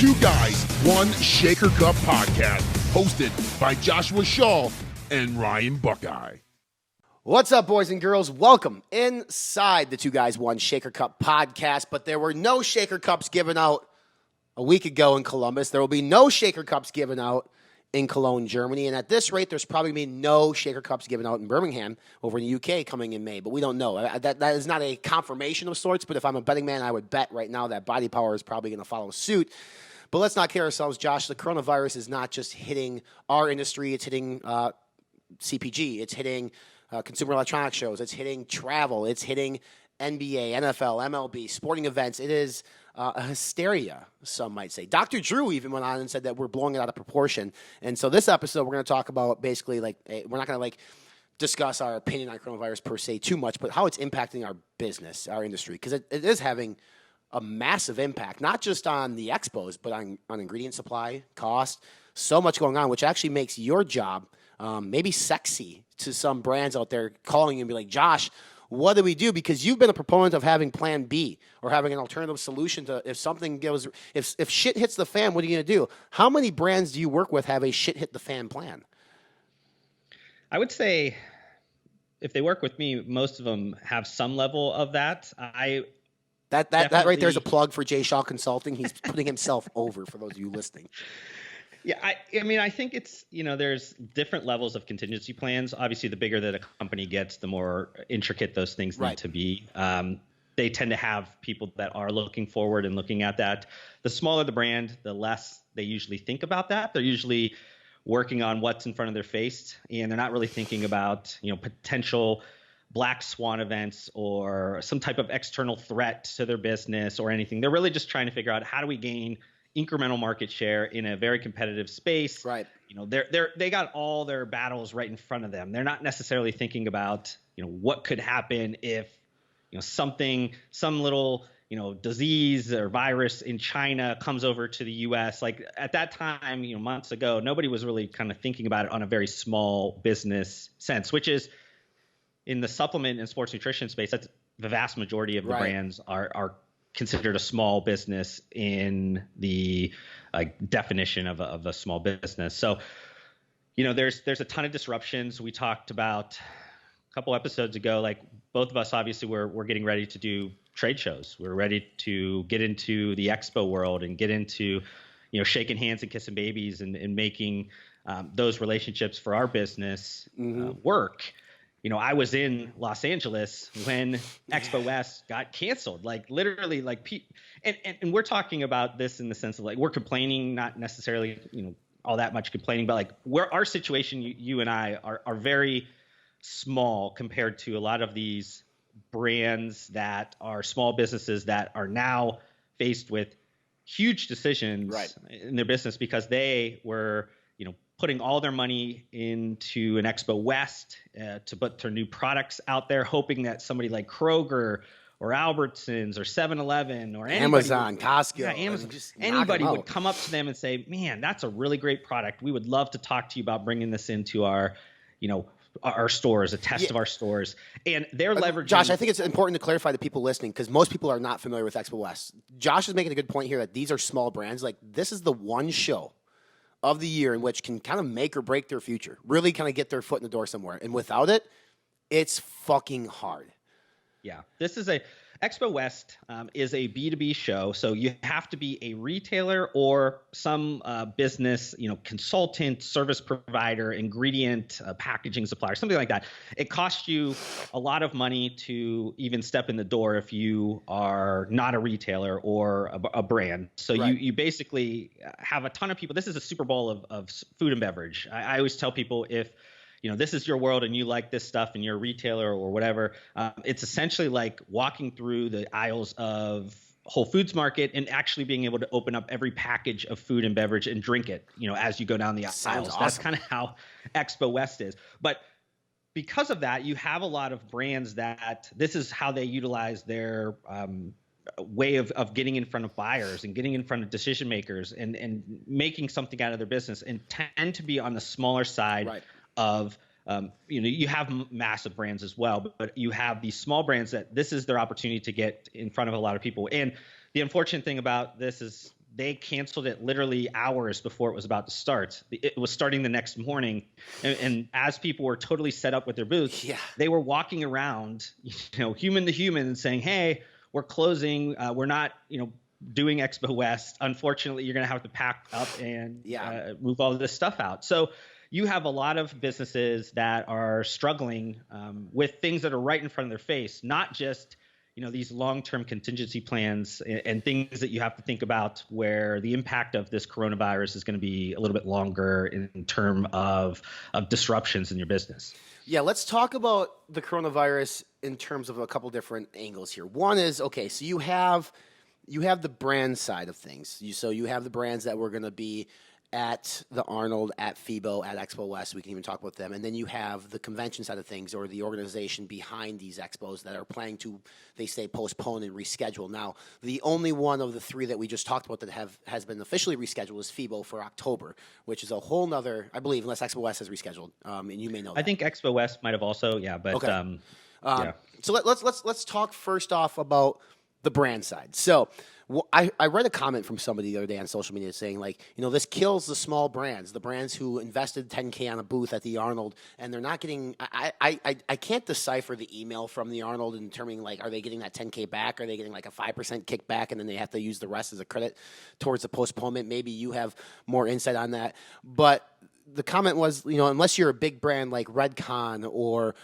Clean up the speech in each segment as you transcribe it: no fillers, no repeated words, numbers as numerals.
Two Guys, One Shaker Cup podcast, hosted by Joshua Shaw and Ryan Buckeye. What's up, boys and girls? Welcome inside the Two Guys, One Shaker Cup podcast. But there were no Shaker Cups given out a week ago in Columbus. There will be no Shaker Cups given out in Cologne, Germany. And at this rate, there's probably going to be no Shaker Cups given out in Birmingham over in the UK coming in May. But we don't know. That is not a confirmation of sorts. But if I'm a betting man, I would bet right now that Body Power is probably going to follow suit. But let's not kid ourselves, Josh. The coronavirus is not just hitting our industry. It's hitting CPG. It's hitting consumer electronics shows. It's hitting travel. It's hitting NBA, NFL, MLB, sporting events. It is a hysteria, some might say. Dr. Drew even went on and said that we're blowing it out of proportion. And so this episode, we're going to talk about basically we're not going to discuss our opinion on coronavirus per se too much, but how it's impacting our business, our industry, because it is having a massive impact, not just on the expos, but on ingredient supply, cost, so much going on, which actually makes your job maybe sexy to some brands out there calling you and be like, Josh, what do we do? Because you've been a proponent of having plan B or having an alternative solution to if something goes, if shit hits the fan, what are you going to do? How many brands do you work with have a shit hit the fan plan? I would say if they work with me, most of them have some level of that. That right there is a plug for Jay Shaw Consulting. He's putting himself over for those of you listening. Yeah, I mean, I think it's, there's different levels of contingency plans. Obviously, the bigger that a company gets, the more intricate those things need to be. They tend to have people that are looking forward and looking at that. The smaller the brand, the less they usually think about that. They're usually working on what's in front of their face, and they're not really thinking about, potential black swan events or some type of external threat to their business or anything. They're really just trying to figure out how do we gain incremental market share in a very competitive space. Right. They got all their battles right in front of them. They're not necessarily thinking about, what could happen if, some little, disease or virus in China comes over to the US. Like at that time, months ago, nobody was really kind of thinking about it on a very small business sense, which is in the supplement and sports nutrition space. That's the vast majority of the brands are considered a small business in the definition of a small business. So, there's a ton of disruptions. We talked about a couple episodes ago, both of us, obviously we're getting ready to do trade shows. We're ready to get into the expo world and get into, shaking hands and kissing babies and making those relationships for our business work. I was in Los Angeles when Expo West got canceled, literally and we're talking about this in the sense of we're complaining, not necessarily, all that much complaining, but where our situation, you and I are very small compared to a lot of these brands that are small businesses that are now faced with huge decisions in their business because they were, putting all their money into an Expo West to put their new products out there, hoping that somebody like Kroger or Albertsons or 7-Eleven or Amazon, Costco, Amazon, anybody would come up to them and say, man, that's a really great product. We would love to talk to you about bringing this into our, our stores, a test of our stores. And they're leveraging. Josh, I think it's important to clarify to people listening because most people are not familiar with Expo West. Josh is making a good point here that these are small brands. This is the one show of the year in which can kind of make or break their future, really kind of get their foot in the door somewhere. And without it, it's fucking hard. Yeah. Expo West is a B2B show. So you have to be a retailer or some business, consultant, service provider, ingredient, packaging supplier, something like that. It costs you a lot of money to even step in the door if you are not a retailer or a brand. So you basically have a ton of people. This is a Super Bowl of food and beverage. I always tell people if this is your world and you like this stuff and you're a retailer or whatever, it's essentially like walking through the aisles of Whole Foods Market and actually being able to open up every package of food and beverage and drink it, as you go down the aisles. Awesome. That's kind of how Expo West is. But because of that, you have a lot of brands that this is how they utilize their way of getting in front of buyers and getting in front of decision makers and making something out of their business and tend to be on the smaller side of you have massive brands as well, but you have these small brands that this is their opportunity to get in front of a lot of people. And the unfortunate thing about this is they canceled it literally hours before it was about to start. It was starting the next morning. And as people were totally set up with their booths, they were walking around, human to human and saying, hey, we're closing. We're not, doing Expo West. Unfortunately, you're going to have to pack up and move all of this stuff out. So you have a lot of businesses that are struggling with things that are right in front of their face, not just these long-term contingency plans and things that you have to think about where the impact of this coronavirus is going to be a little bit longer in terms of disruptions in your business. Yeah, let's talk about the coronavirus in terms of a couple different angles here. One is, okay, so you have the brand side of things. So you have the brands that were going to be at the Arnold, at FIBO, at Expo West. We can even talk about them. And then you have the convention side of things, or the organization behind these expos that are planning to, they say, postpone and reschedule. Now, the only one of the three that we just talked about that has been officially rescheduled is FIBO for October, which is a whole nother, I believe, unless Expo West has rescheduled. And you may know that. I think Expo West might have also, but okay. Yeah. So let's talk first off about the brand side. So I read a comment from somebody the other day on social media saying, like, this kills the small brands, the brands who invested $10K on a booth at the Arnold, and they're not getting. I can't decipher the email from the Arnold in determining, like, are they getting that $10K back? Are they getting like a 5% kickback, and then they have to use the rest as a credit towards the postponement? Maybe you have more insight on that, but the comment was, unless you're a big brand like Redcon or,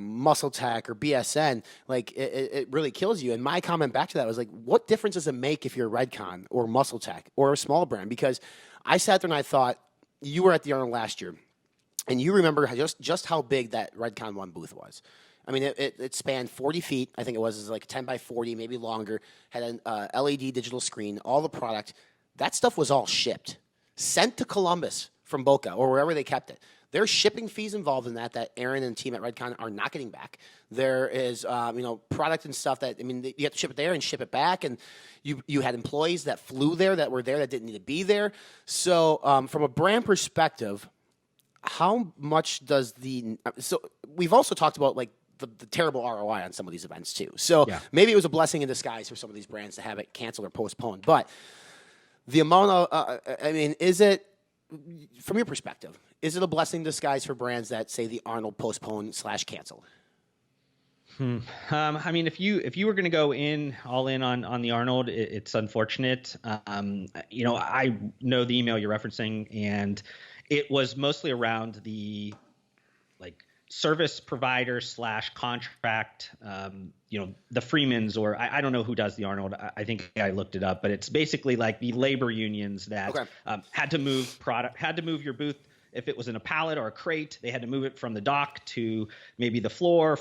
Muscle Tech or BSN, like it really kills you. And my comment back to that was like, what difference does it make if you're Redcon or Muscle Tech or a small brand? Because I sat there and I thought, you were at the Arnold last year, and you remember just how big that Redcon 1 booth was. I mean, it spanned 40 feet. I think it was like 10 by 40, maybe longer, had an LED digital screen, all the product. That stuff was all shipped, sent to Columbus from Boca or wherever they kept it. There's shipping fees involved in that Aaron and team at Redcon are not getting back. There is, product and stuff that, you have to ship it there and ship it back. And you had employees that flew there that didn't need to be there. So from a brand perspective, how much does so we've also talked about like the terrible ROI on some of these events too. So maybe it was a blessing in disguise for some of these brands to have it canceled or postponed. But the amount of, is it, from your perspective, is it a blessing in disguise for brands that say the Arnold postpone/cancel? If you were going to go all in on the Arnold, it's unfortunate. I know the email you're referencing, and it was mostly around the service provider / contract. The Freemans, or I don't know who does the Arnold. I think I looked it up, but it's basically like the labor unions that had to move product, had to move your booth. If it was in a pallet or a crate, they had to move it from the dock to maybe the floor,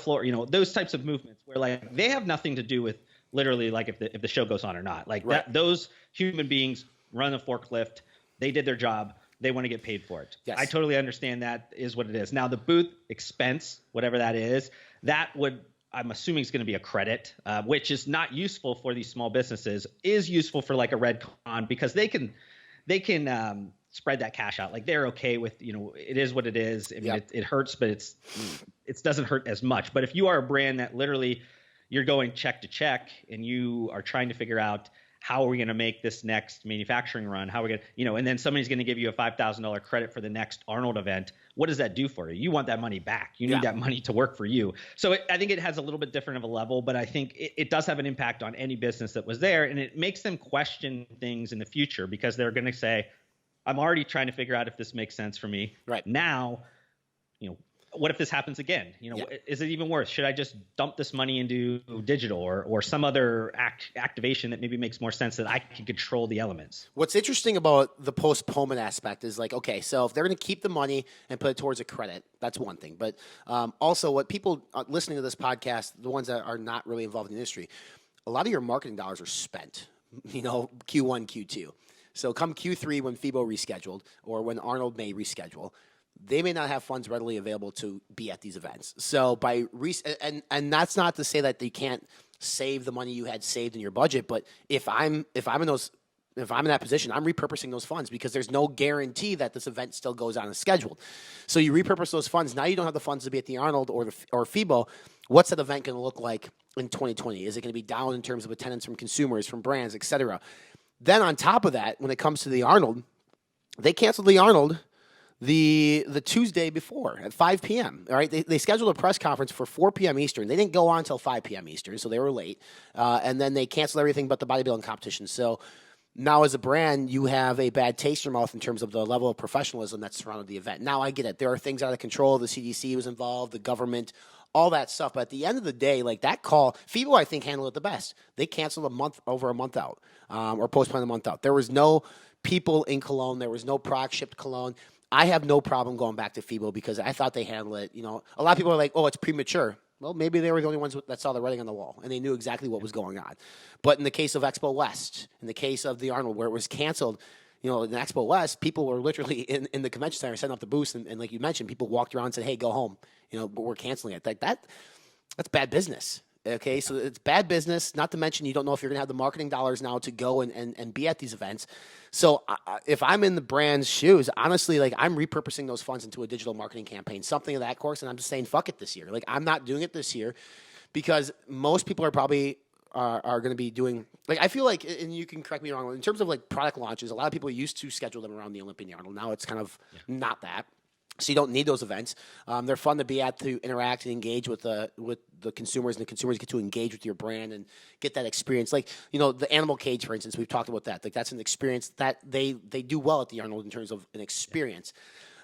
those types of movements where like they have nothing to do with literally like if the show goes on or not. Like those human beings run a forklift, they did their job. They want to get paid for it. Yes. I totally understand that is what it is. Now, the booth expense, whatever that is, I'm assuming is going to be a credit, which is not useful for these small businesses, is useful for like a Redcon because they can spread that cash out. Like they're okay with, it is what it is. I mean, it hurts, but it doesn't hurt as much. But if you are a brand that literally you're going check to check and you are trying to figure out how are we going to make this next manufacturing run? How are we going to, and then somebody's going to give you a $5,000 credit for the next Arnold event. What does that do for you? You want that money back. You need that money to work for you. So I think it has a little bit different of a level, but I think it does have an impact on any business that was there. And it makes them question things in the future because they're going to say, I'm already trying to figure out if this makes sense for me. Right now, what if this happens again? Is it even worse? Should I just dump this money into digital or some other activation that maybe makes more sense that I can control the elements? What's interesting about the postponement aspect is like, okay, so if they're going to keep the money and put it towards a credit, that's one thing. But also what people listening to this podcast, the ones that are not really involved in the industry, a lot of your marketing dollars are spent, Q1, Q2. So come Q3 when FIBO rescheduled or when Arnold may reschedule, they may not have funds readily available to be at these events. So and that's not to say that they can't save the money you had saved in your budget. But if I'm in that position, I'm repurposing those funds because there's no guarantee that this event still goes on as scheduled. So you repurpose those funds. Now you don't have the funds to be at the Arnold or FIBO. What's that event going to look like in 2020? Is it going to be down in terms of attendance from consumers, from brands, et cetera? Then on top of that, when it comes to the Arnold, they canceled the Arnold the Tuesday before at 5 p.m. All right, they scheduled a press conference for 4 p.m. Eastern. They didn't go on until 5 p.m. Eastern, so they were late. And then they canceled everything but the bodybuilding competition. So now, as a brand, you have a bad taste in your mouth in terms of the level of professionalism that surrounded the event. Now, I get it. There are things out of control. The CDC was involved, the government, all that stuff. But at the end of the day, like that call, FIBO, I think, handled it the best. They canceled over a month out, or postponed a month out. There was no people in Cologne. There was no product shipped to Cologne. I have no problem going back to FIBO because I thought they handled it. You know, a lot of people are like, "Oh, it's premature." Well, maybe they were the only ones that saw the writing on the wall, and they knew exactly what was going on. But in the case of Expo West, in the case of the Arnold, where it was canceled, you know, in Expo West, people were literally in the convention center setting up the booths, and like you mentioned, people walked around and said, "Hey, go home." You know, but we're canceling it. Like that's bad business. Okay, so it's bad business, not to mention you don't know if you're going to have the marketing dollars now to go and be at these events. So if I'm in the brand's shoes, honestly, like I'm repurposing those funds into a digital marketing campaign, something of that course, and I'm just saying, fuck it this year. Like I'm not doing it this year because most people are probably are going to be doing, like I feel like, and you can correct me wrong, in terms of like product launches, a lot of people used to schedule them around the Olympian Arnold. Now it's kind of not that. So you don't need those events. They're fun to be at, to interact and engage with the consumers, and the consumers get to engage with your brand and get that experience. Like, you know, the animal cage, for instance, we've talked about that. Like that's an experience that they do well at the Arnold in terms of an experience.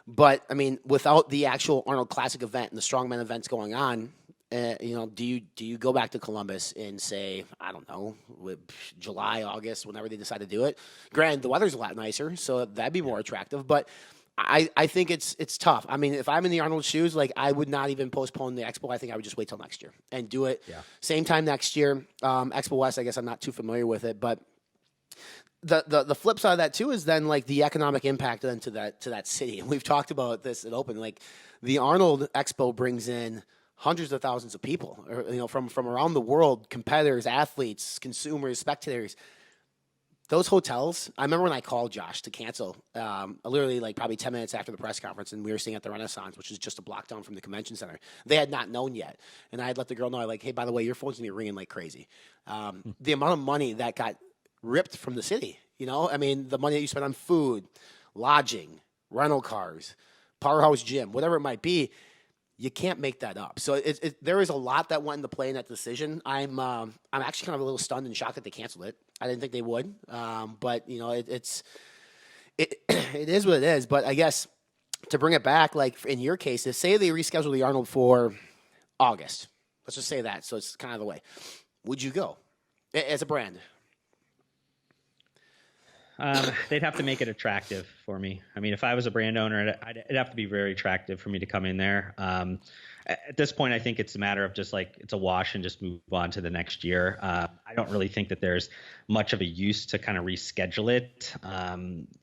But I mean, without the actual Arnold Classic event and the strongman events going on, you know, do you go back to Columbus in, say, I don't know, July, August, whenever they decide to do it? Granted, the weather's a lot nicer, so that'd be more attractive. But I think it's tough. I mean, if I'm in the Arnold shoes, like I would not even postpone the Expo. I think I would just wait till next year and do it same time next year. Expo West, I guess I'm not too familiar with it, but the flip side of that too is then like the economic impact then to that city. And we've talked about this at Open. Like the Arnold Expo brings in hundreds of thousands of people, or, you know, from around the world, competitors, athletes, consumers, spectators. Those hotels, I remember when I called Josh to cancel, literally like probably 10 minutes after the press conference, and we were staying at the Renaissance, which is just a block down from the convention center. They had not known yet. And I had let the girl know, like, hey, by the way, your phone's going to be ringing like crazy. The amount of money that got ripped from the city, you know? I mean, the money that you spend on food, lodging, rental cars, powerhouse gym, whatever it might be, you can't make that up. So there is a lot that went into play in that decision. I'm actually kind of a little stunned and shocked that they canceled it. I didn't think they would, but you know, it is what it is. But I guess to bring it back, like in your case, is say they reschedule the Arnold for August. Let's just say that. So it's kind of the way. Would you go as a brand? They'd have to make it attractive for me. I mean, if I was a brand owner, it'd have to be very attractive for me to come in there. At this point, I think it's a matter of just like it's a wash and just move on to the next year. I don't really think that there's much of a use to kind of reschedule it.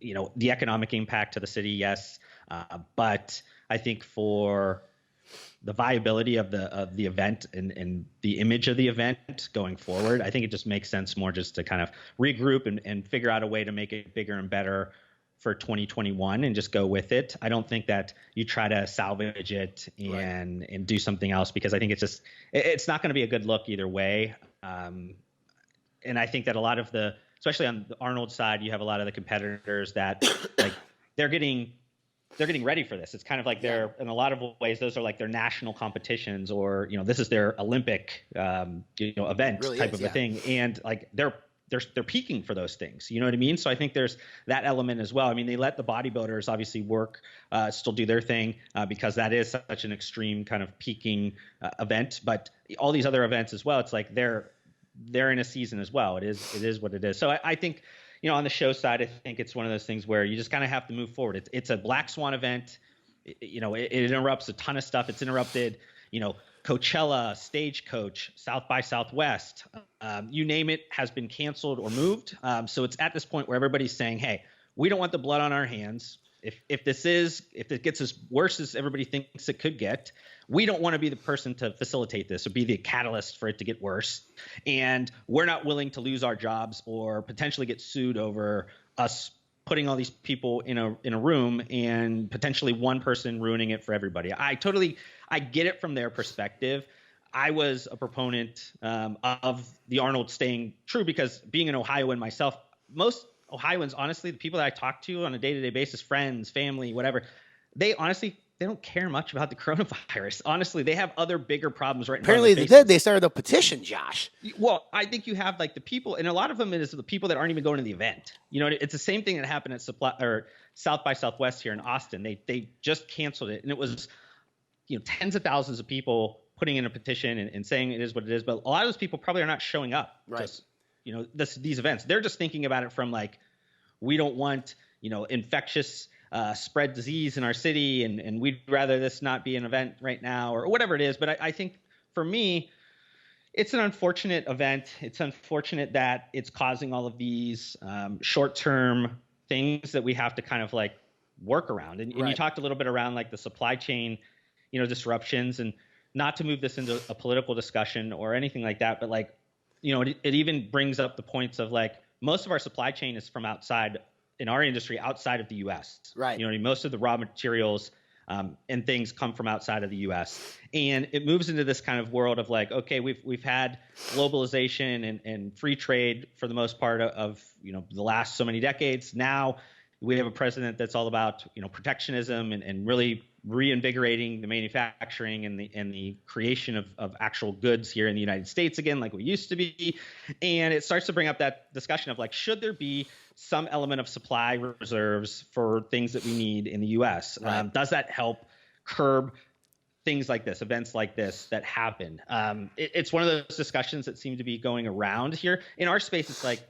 You know, the economic impact to the city, yes, but I think for the viability of the event and the image of the event going forward, I think it just makes sense more just to kind of regroup and figure out a way to make it bigger and better for 2021 and just go with it. I don't think that you try to salvage it and do something else, because I think it's not going to be a good look either way. And I think that a lot of especially on the Arnold side, you have a lot of the competitors that like they're getting ready for this. It's kind of like they're, in a lot of ways, those are like their national competitions, or, you know, this is their Olympic, event really type of a thing. And like they're peaking for those things. You know what I mean? So I think there's that element as well. I mean, they let the bodybuilders obviously work, still do their thing, because that is such an extreme kind of peaking event. But all these other events as well, it's like they're in a season as well. It is what it is. So I think, you know, on the show side, I think it's one of those things where you just kind of have to move forward. It's a black swan event. It interrupts a ton of stuff. It's interrupted, you know, Coachella, Stagecoach, South by Southwest, you name it, has been canceled or moved. So it's at this point where everybody's saying, hey, we don't want the blood on our hands. If it gets as worse as everybody thinks it could get, we don't want to be the person to facilitate this or be the catalyst for it to get worse. And we're not willing to lose our jobs or potentially get sued over us putting all these people in a room and potentially one person ruining it for everybody. I get it from their perspective. I was a proponent of the Arnold staying true because being an Ohioan myself, most Ohioans, honestly, the people that I talk to on a day-to-day basis, friends, family, whatever, they don't care much about the coronavirus. Honestly, they have other bigger problems right now. Apparently they did. They started a petition, Josh. Well, I think you have like the people, and a lot of them is the people that aren't even going to the event. You know, it's the same thing that happened at South by Southwest here in Austin. They just canceled it, and it was, tens of thousands of people putting in a petition and saying it is what it is. But a lot of those people probably are not showing up. Right. These events. They're just thinking about it from like, we don't want, infectious spread disease in our city, and we'd rather this not be an event right now or whatever it is. But I think for me, it's an unfortunate event. It's unfortunate that it's causing all of these short-term things that we have to kind of like work around. And you talked a little bit around like the supply chain, disruptions, and not to move this into a political discussion or anything like that, but like, it even brings up the points of like, most of our supply chain is from outside in our industry, outside of the U.S. Right. Most of the raw materials and things come from outside of the U.S. And it moves into this kind of world of like, okay, we've had globalization and free trade for the most part of the last so many decades. Now we have a president that's all about protectionism and really reinvigorating the manufacturing and the creation of actual goods here in the United States again, like we used to be. And it starts to bring up that discussion of like, should there be some element of supply reserves for things that we need in the U.S.? Right. Does that help curb things like this, events like this that happen? It's one of those discussions that seem to be going around here. In our space, it's like,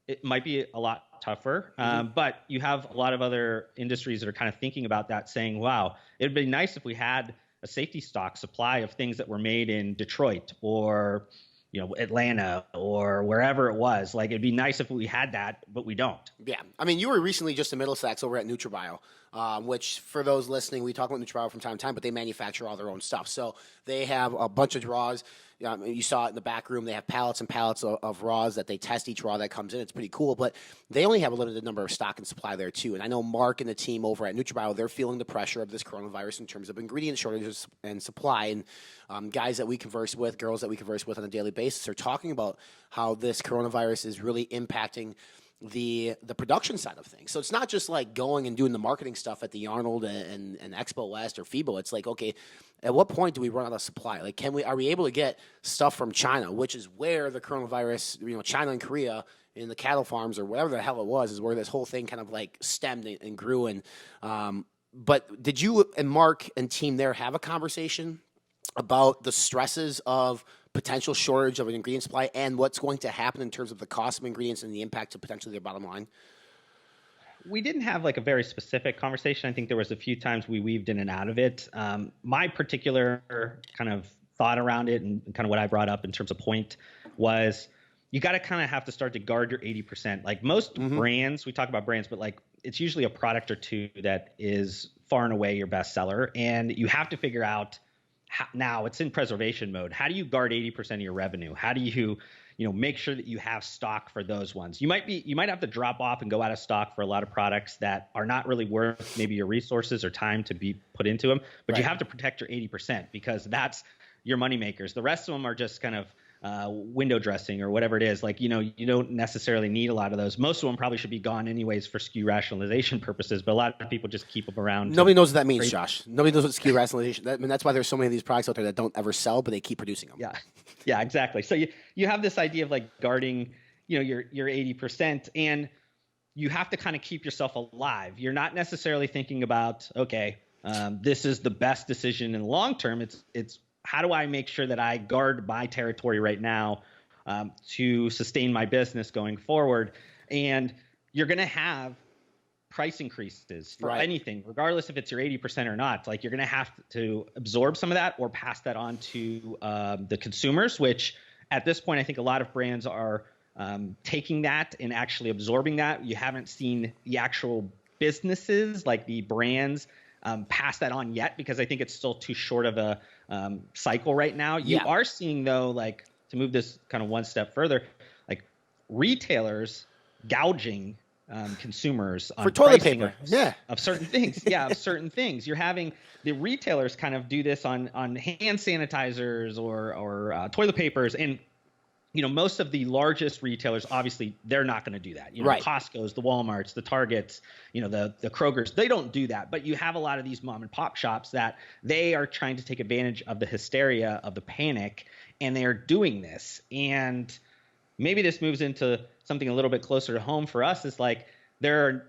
it might be a lot tougher, but you have a lot of other industries that are kind of thinking about that, saying, wow, it'd be nice if we had a safety stock supply of things that were made in Detroit or Atlanta or wherever it was. Like, it'd be nice if we had that, but we don't. Yeah. I mean, you were recently just in Middlesex over at NutraBio, which for those listening, we talk about NutraBio from time to time, but they manufacture all their own stuff. So they have a bunch of draws. You saw it in the back room. They have pallets and pallets of raws that they test each raw that comes in. It's pretty cool, but they only have a limited number of stock and supply there too. And I know Mark and the team over at NutraBio, they're feeling the pressure of this coronavirus in terms of ingredient shortages and supply. And guys that we converse with, girls that we converse with on a daily basis are talking about how this coronavirus is really impacting the production side of things. So it's not just like going and doing the marketing stuff at the Arnold and Expo West or FIBO. It's like, okay, at what point do we run out of supply? Like, are we able to get stuff from China, which is where the coronavirus, China and Korea in the cattle farms or whatever the hell it was, is where this whole thing kind of like stemmed and grew. And but did you and Mark and team there have a conversation about the stresses of potential shortage of an ingredient supply and what's going to happen in terms of the cost of ingredients and the impact to potentially their bottom line? We didn't have like a very specific conversation. I think there was a few times we weaved in and out of it. My particular kind of thought around it and kind of what I brought up in terms of point was you got to kind of have to start to guard your 80%. Like most brands, we talk about brands, but like it's usually a product or two that is far and away your best seller. And you have to figure out now it's in preservation mode. How do you guard 80% of your revenue? How do you make sure that you have stock for those ones? You might have to drop off and go out of stock for a lot of products that are not really worth maybe your resources or time to be put into them, but you have to protect your 80% because that's your money makers. The rest of them are just kind of window dressing or whatever it is. Like, you don't necessarily need a lot of those. Most of them probably should be gone anyways for SKU rationalization purposes, but a lot of people just keep them around. Nobody knows what that means, Josh. Nobody knows what SKU rationalization. That's why there's so many of these products out there that don't ever sell, but they keep producing them. Yeah, exactly. So you have this idea of like guarding, your 80%, and you have to kind of keep yourself alive. You're not necessarily thinking about, okay, this is the best decision in the long term. It's how do I make sure that I guard my territory right now to sustain my business going forward? And you're going to have price increases for anything, regardless if it's your 80% or not. Like, you're going to have to absorb some of that or pass that on to the consumers, which at this point, I think a lot of brands are taking that and actually absorbing that. You haven't seen the actual businesses, like the brands, pass that on yet, because I think it's still too short of a cycle right now. You are seeing, though, like, to move this kind of one step further, like retailers gouging consumers on for toilet paper of certain things. Of certain things. You're having the retailers kind of do this on hand sanitizers or toilet papers, and most of the largest retailers, obviously, they're not going to do that. Right. Costco's, the Walmarts, the Targets, the Krogers, they don't do that. But you have a lot of these mom and pop shops that they are trying to take advantage of the hysteria, of the panic, and they are doing this. And maybe this moves into something a little bit closer to home for us. Is like there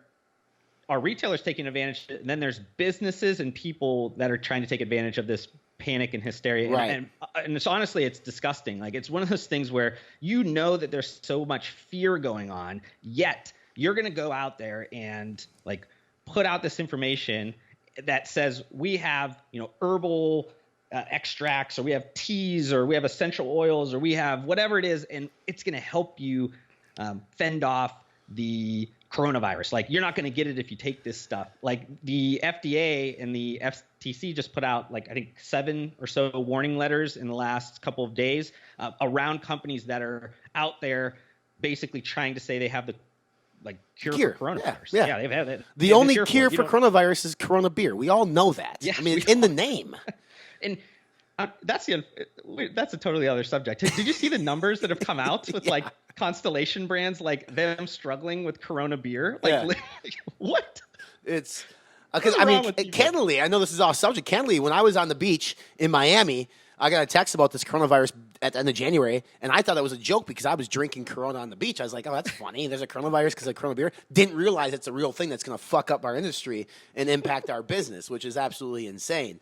are retailers taking advantage, and then there's businesses and people that are trying to take advantage of this panic and hysteria. Right. And it's honestly, it's disgusting. Like, it's one of those things where that there's so much fear going on, yet you're going to go out there and like put out this information that says we have, herbal extracts, or we have teas, or we have essential oils, or we have whatever it is, and it's going to help you fend off the coronavirus. Like, you're not going to get it if you take this stuff. Like, the FDA and the FTC just put out, like, I think 7 or so warning letters in the last couple of days around companies that are out there basically trying to say they have the cure for coronavirus. Yeah. They've had it. The only cure for coronavirus is Corona beer. We all know that. Yeah, I mean, it's in the name. And that's a totally other subject. Did you see the numbers that have come out with like Constellation brands, like them struggling with Corona beer? Like, what? It's because candidly, I know this is off subject. Candidly, when I was on the beach in Miami, I got a text about this coronavirus at the end of January, and I thought it was a joke because I was drinking Corona on the beach. I was like, oh, that's funny. There's a coronavirus because of Corona beer. Didn't realize it's a real thing that's going to fuck up our industry and impact our business, which is absolutely insane.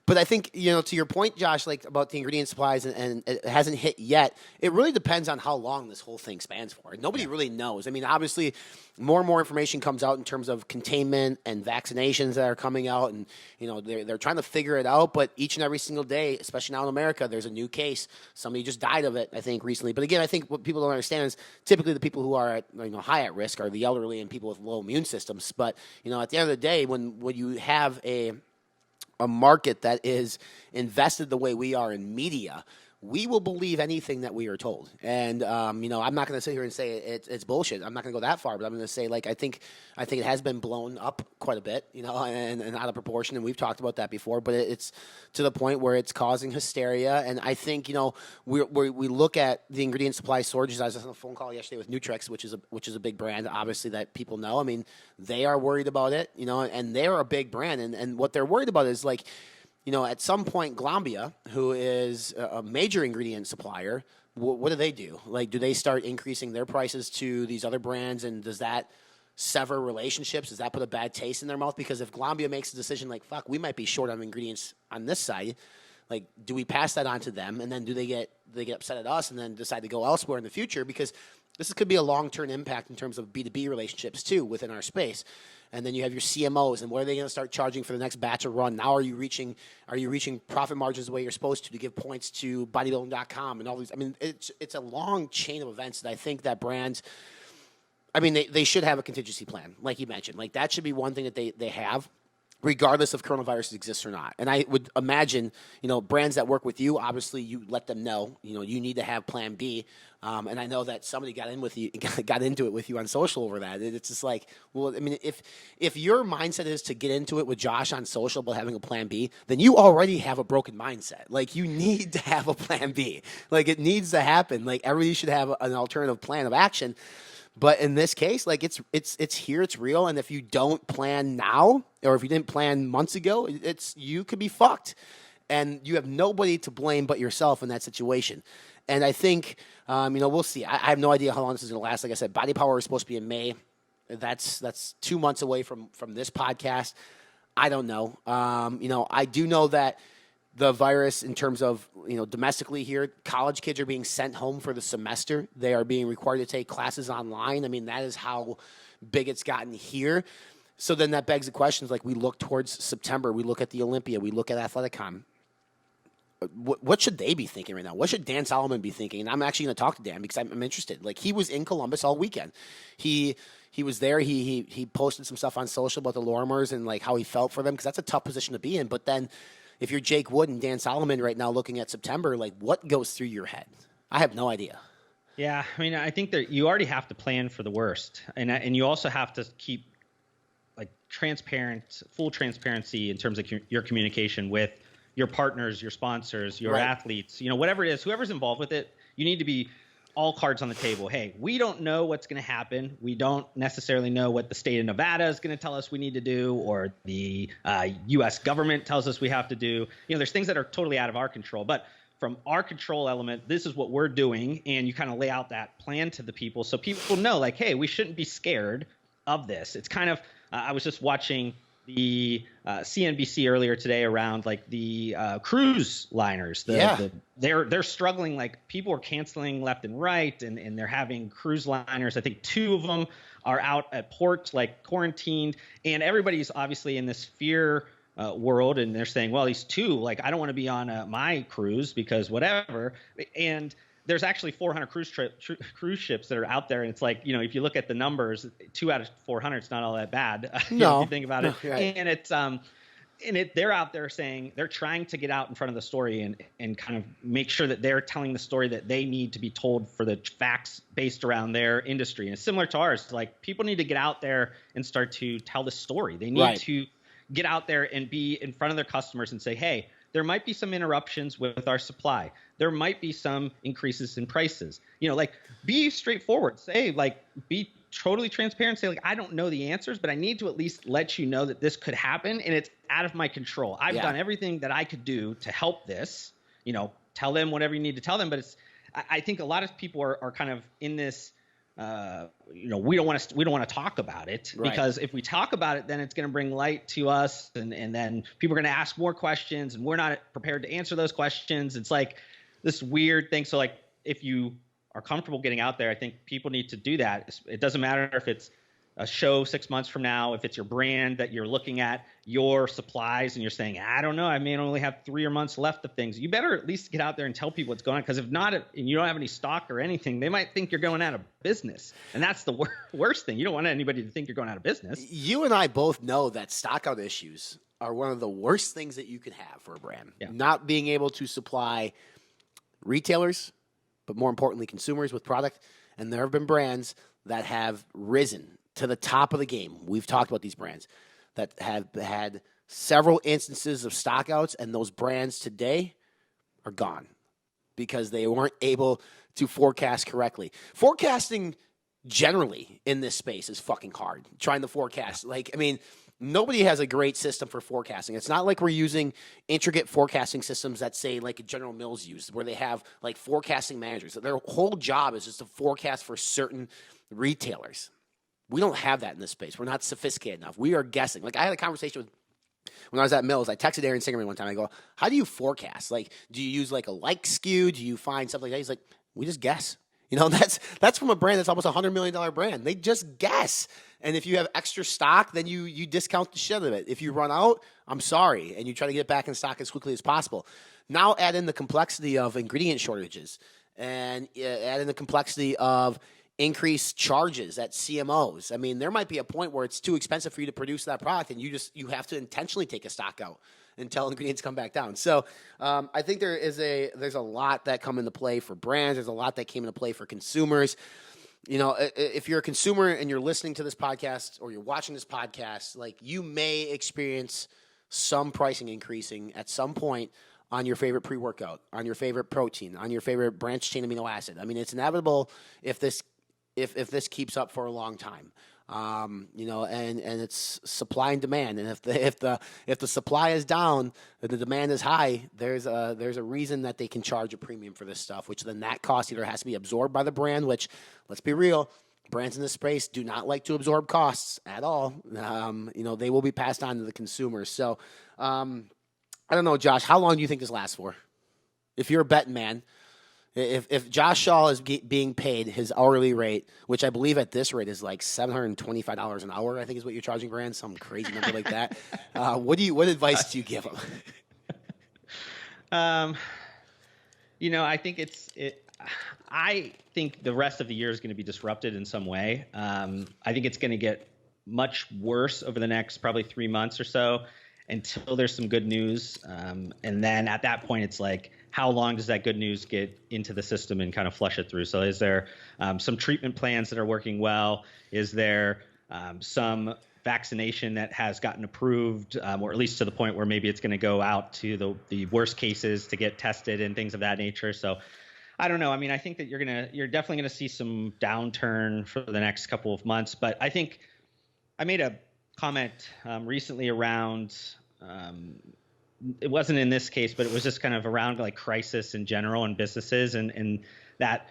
But I think, to your point, Josh, like about the ingredient supplies and it hasn't hit yet, it really depends on how long this whole thing spans for. Nobody really knows. I mean, obviously, more and more information comes out in terms of containment and vaccinations that are coming out, and they're trying to figure it out. But each and every single day, especially now in America, there's a new case. Somebody just died of it, I think, recently. But again, I think what people don't understand is typically the people who are high at risk are the elderly and people with low immune systems. But at the end of the day, when you have a market that is invested the way we are in media, we will believe anything that we are told. And, I'm not going to sit here and say it's bullshit. I'm not going to go that far, but I'm going to say, I think it has been blown up quite a bit, and out of proportion. And we've talked about that before, but it's to the point where it's causing hysteria. And I think, we look at the ingredient supply shortages. I was on a phone call yesterday with Nutrex, which is a big brand, obviously, that people know. I mean, they are worried about it, and they're a big brand. And what they're worried about is at some point, Glambia, who is a major ingredient supplier, what do they do? Do they start increasing their prices to these other brands, and does that sever relationships? Does that put a bad taste in their mouth? Because if Glambia makes a decision fuck, we might be short on ingredients on this side, do we pass that on to them, and then do they get upset at us and then decide to go elsewhere in the future? Because this could be a long-term impact in terms of B2B relationships, too, within our space. And then you have your CMOs, and what are they going to start charging for the next batch of run? Now are you reaching profit margins the way you're supposed to give points to bodybuilding.com and all these? I mean, it's a long chain of events that I think that brands, they should have a contingency plan, like you mentioned. That should be one thing that they have, regardless if coronavirus exists or not. And I would imagine, brands that work with you, obviously you let them know, you need to have plan B. And I know that somebody got into it with you on social over that. It's just if your mindset is to get into it with Josh on social about having a plan B, then you already have a broken mindset. You need to have a plan B. It needs to happen. Everybody should have an alternative plan of action. But in this case, it's here, it's real, and if you don't plan now, or if you didn't plan months ago, you could be fucked, and you have nobody to blame but yourself in that situation. And I think, we'll see. I have no idea how long this is going to last. Like I said, Body Power is supposed to be in May. That's 2 months away from this podcast. I don't know. I do know that the virus, in terms of, domestically here, college kids are being sent home for the semester. They are being required to take classes online. I mean, that is how big it's gotten here. So then that begs the questions, we look towards September, we look at the Olympia, we look at Athleticon. What should they be thinking right now? What should Dan Solomon be thinking? And I'm actually going to talk to Dan because I'm interested. He was in Columbus all weekend. He was there. He posted some stuff on social about the Lorimers and how he felt for them, because that's a tough position to be in. But then if you're Jake Wood and Dan Solomon right now looking at September, what goes through your head? I have no idea. Yeah, I think that you already have to plan for the worst, and you also have to keep full transparency in terms of your communication with your partners, your sponsors, your Right. athletes, whatever it is, whoever's involved with it, you need to be all cards on the table. Hey, we don't know what's going to happen. We don't necessarily know what the state of Nevada is going to tell us we need to do, or the U.S. government tells us we have to do. There's things that are totally out of our control. But from our control element, this is what we're doing. And you kind of lay out that plan to the people so people know, like, hey, we shouldn't be scared of this. It's kind of, I was just watching the CNBC earlier today around like the cruise liners. They're struggling. Like, people are canceling left and right, and they're having cruise liners. I think 2 of them are out at port, like quarantined, and everybody's obviously in this fear world, and they're saying, well, these 2, like, I don't want to be on my cruise because whatever. And there's actually 400 cruise ships that are out there, and it's like, if you look at the numbers, 2 out of 400 is not all that bad. If you think about it. Right. And it's they're out there saying they're trying to get out in front of the story and kind of make sure that they're telling the story that they need to be told for the facts based around their industry. And it's similar to ours. Like, people need to get out there and start to tell the story. They need to get out there and be in front of their customers and say, hey, there might be some interruptions with our supply. There might be some increases in prices. Like, be straightforward. Say, like, be totally transparent. Say, like, I don't know the answers, but I need to at least let you know that this could happen, and it's out of my control. I've done everything that I could do to help this. Tell them whatever you need to tell them. But I think a lot of people are kind of in this. We don't want to talk about it, because if we talk about it, then it's going to bring light to us, and then people are going to ask more questions, and we're not prepared to answer those questions. It's like this weird thing. So, like, if you are comfortable getting out there, I think people need to do that. It doesn't matter if it's a show 6 months from now, if it's your brand that you're looking at your supplies and you're saying, I don't know, I may only have 3 months left of things. You better at least get out there and tell people what's going on, because if not, and you don't have any stock or anything, they might think you're going out of business. And that's the worst thing. You don't want anybody to think you're going out of business. You and I both know that stockout issues are one of the worst things that you can have for a brand. Yeah. Not being able to supply retailers, but more importantly, consumers with product. And there have been brands that have risen to the top of the game. We've talked about these brands that have had several instances of stockouts, and those brands today are gone because they weren't able to forecast correctly. Forecasting generally in this space is fucking hard. Trying to forecast. Nobody has a great system for forecasting. It's not like we're using intricate forecasting systems that, say, like General Mills used, where they have like forecasting managers. Their whole job is just to forecast for certain retailers. We don't have that in this space. We're not sophisticated enough. We are guessing. Like, I had a conversation when I was at Mills. I texted Aaron Singerman one time. I go, how do you forecast? Like, do you use like a like SKU? Do you find something like that? He's like, we just guess. That's from a brand that's almost $100 million brand. They just guess. And if you have extra stock, then you discount the shit out of it. If you run out, I'm sorry. And you try to get back in stock as quickly as possible. Now add in the complexity of ingredient shortages, and add in the complexity of increased charges at CMOs. I mean, there might be a point where it's too expensive for you to produce that product, and you have to intentionally take a stock out until ingredients come back down. So I think there's a lot that come into play for brands. There's a lot that came into play for consumers. If you're a consumer and you're listening to this podcast or you're watching this podcast, like, you may experience some pricing increasing at some point on your favorite pre-workout, on your favorite protein, on your favorite branched chain amino acid. I mean, it's inevitable if this keeps up for a long time. And it's supply and demand. And if the supply is down, and the demand is high, there's a reason that they can charge a premium for this stuff, which then that cost either has to be absorbed by the brand, which, let's be real, brands in this space do not like to absorb costs at all. They will be passed on to the consumers. So, I don't know, Josh, how long do you think this lasts for? If you're a betting man, if Josh Shaw is being paid his hourly rate, which I believe at this rate is like $725 an hour, I think is what you're charging brands, some crazy number like that. What advice do you give him? I think I think the rest of the year is going to be disrupted in some way. I think it's going to get much worse over the next probably 3 months or so until there's some good news. And then at that point, it's like, how long does that good news get into the system and kind of flush it through? So is there some treatment plans that are working well? Is there some vaccination that has gotten approved, or at least to the point where maybe it's going to go out to the worst cases to get tested and things of that nature. So I don't know. I mean, I think that you're definitely going to see some downturn for the next couple of months. But I think I made a comment recently around, it wasn't in this case, but it was just kind of around like crisis in general and businesses, and that,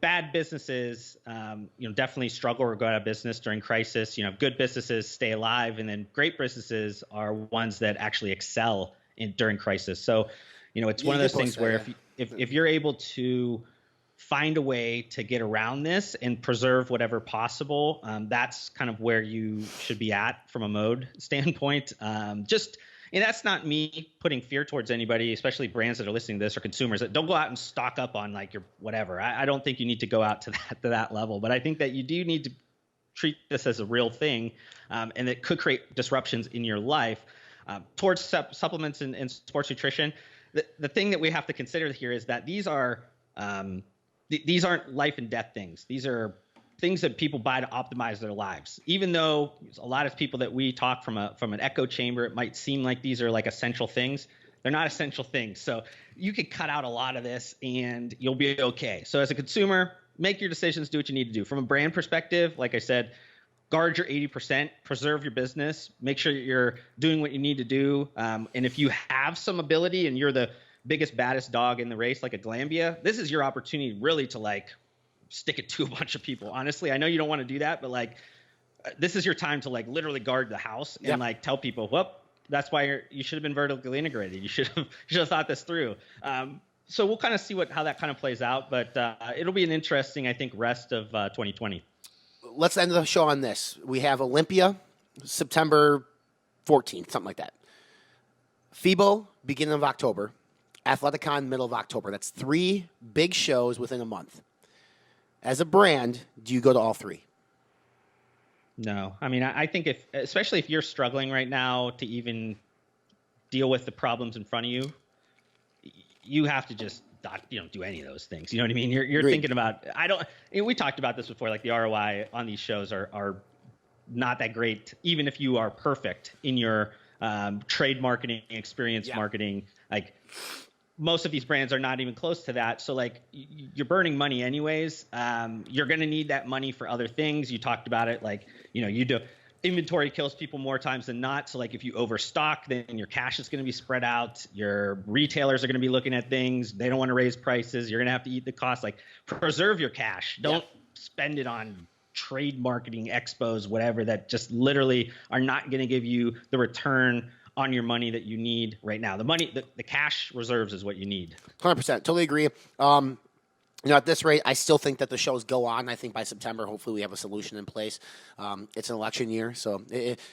bad businesses, definitely struggle or go out of business during crisis. Good businesses stay alive, and then great businesses are ones that actually excel during crisis. So, it's one of those things where if you're able to find a way to get around this and preserve whatever possible, that's kind of where you should be at from a mode standpoint. And that's not me putting fear towards anybody, especially brands that are listening to this or consumers. That don't go out and stock up on like your whatever. I don't think you need to go out to that level, but I think that you do need to treat this as a real thing, and it could create disruptions in your life. Towards supplements and sports nutrition, the thing that we have to consider here is that these aren't life and death things. These are things that people buy to optimize their lives. Even though a lot of people that we talk from an echo chamber, it might seem like these are like essential things. They're not essential things. So you could cut out a lot of this and you'll be okay. So as a consumer, make your decisions, do what you need to do. From a brand perspective, like I said, guard your 80%, preserve your business, make sure you're doing what you need to do. And if you have some ability and you're the biggest, baddest dog in the race, like a Glambia, this is your opportunity really to like stick it to a bunch of people. Honestly, I know you don't want to do that, but like, this is your time to like literally guard the house and like tell people, well, that's why you should have been vertically integrated. You should have thought this through. So we'll kind of see how that kind of plays out, but it'll be an interesting, I think, rest of 2020. Let's end the show on this. We have Olympia, September 14th, something like that. FIBO, beginning of October. Athleticon, middle of October. That's 3 big shows within a month. As a brand, do you go to all 3? No. I mean, I think especially if you're struggling right now to even deal with the problems in front of you, you have to just not, do any of those things. You know what I mean? You're thinking about, we talked about this before, like the ROI on these shows are not that great, even if you are perfect in your trade marketing, experience marketing. Like, most of these brands are not even close to that. So like you're burning money anyways. You're going to need that money for other things. You talked about it. Like, inventory kills people more times than not. So like if you overstock, then your cash is going to be spread out. Your retailers are going to be looking at things. They don't want to raise prices. You're going to have to eat the cost. Like, preserve your cash. Don't spend it on trade marketing, expos, whatever, that just literally are not going to give you the return on your money that you need right now. The money, the cash reserves is what you need. 100%. Totally agree. At this rate, I still think that the shows go on. I think by September, hopefully we have a solution in place. It's an election year. So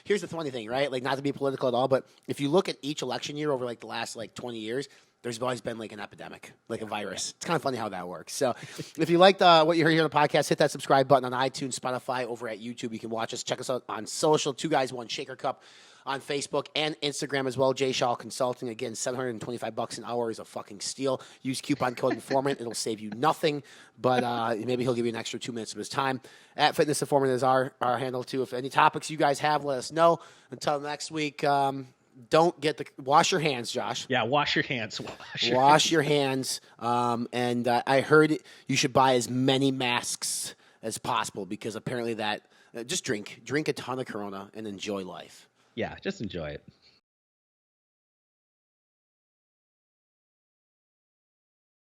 here's the funny thing, right? Like, not to be political at all, but if you look at each election year over like the last 20 years, there's always been like an epidemic, like a virus. It's kind of funny how that works. So if you liked what you heard here on the podcast, hit that subscribe button on iTunes, Spotify, over at YouTube. You can watch us. Check us out on social, 2 Guys, 1 Shaker Cup on Facebook and Instagram as well. Jay Shaw Consulting. Again, $725 an hour is a fucking steal. Use coupon code Informant. It'll save you nothing, but maybe he'll give you an extra 2 minutes of his time. At Fitness Informant is our handle too. If any topics you guys have, let us know. Until next week, wash your hands, Josh. Yeah, wash your hands. Wash your hands. And I heard you should buy as many masks as possible because apparently that just drink a ton of Corona and enjoy life. Yeah, just enjoy it.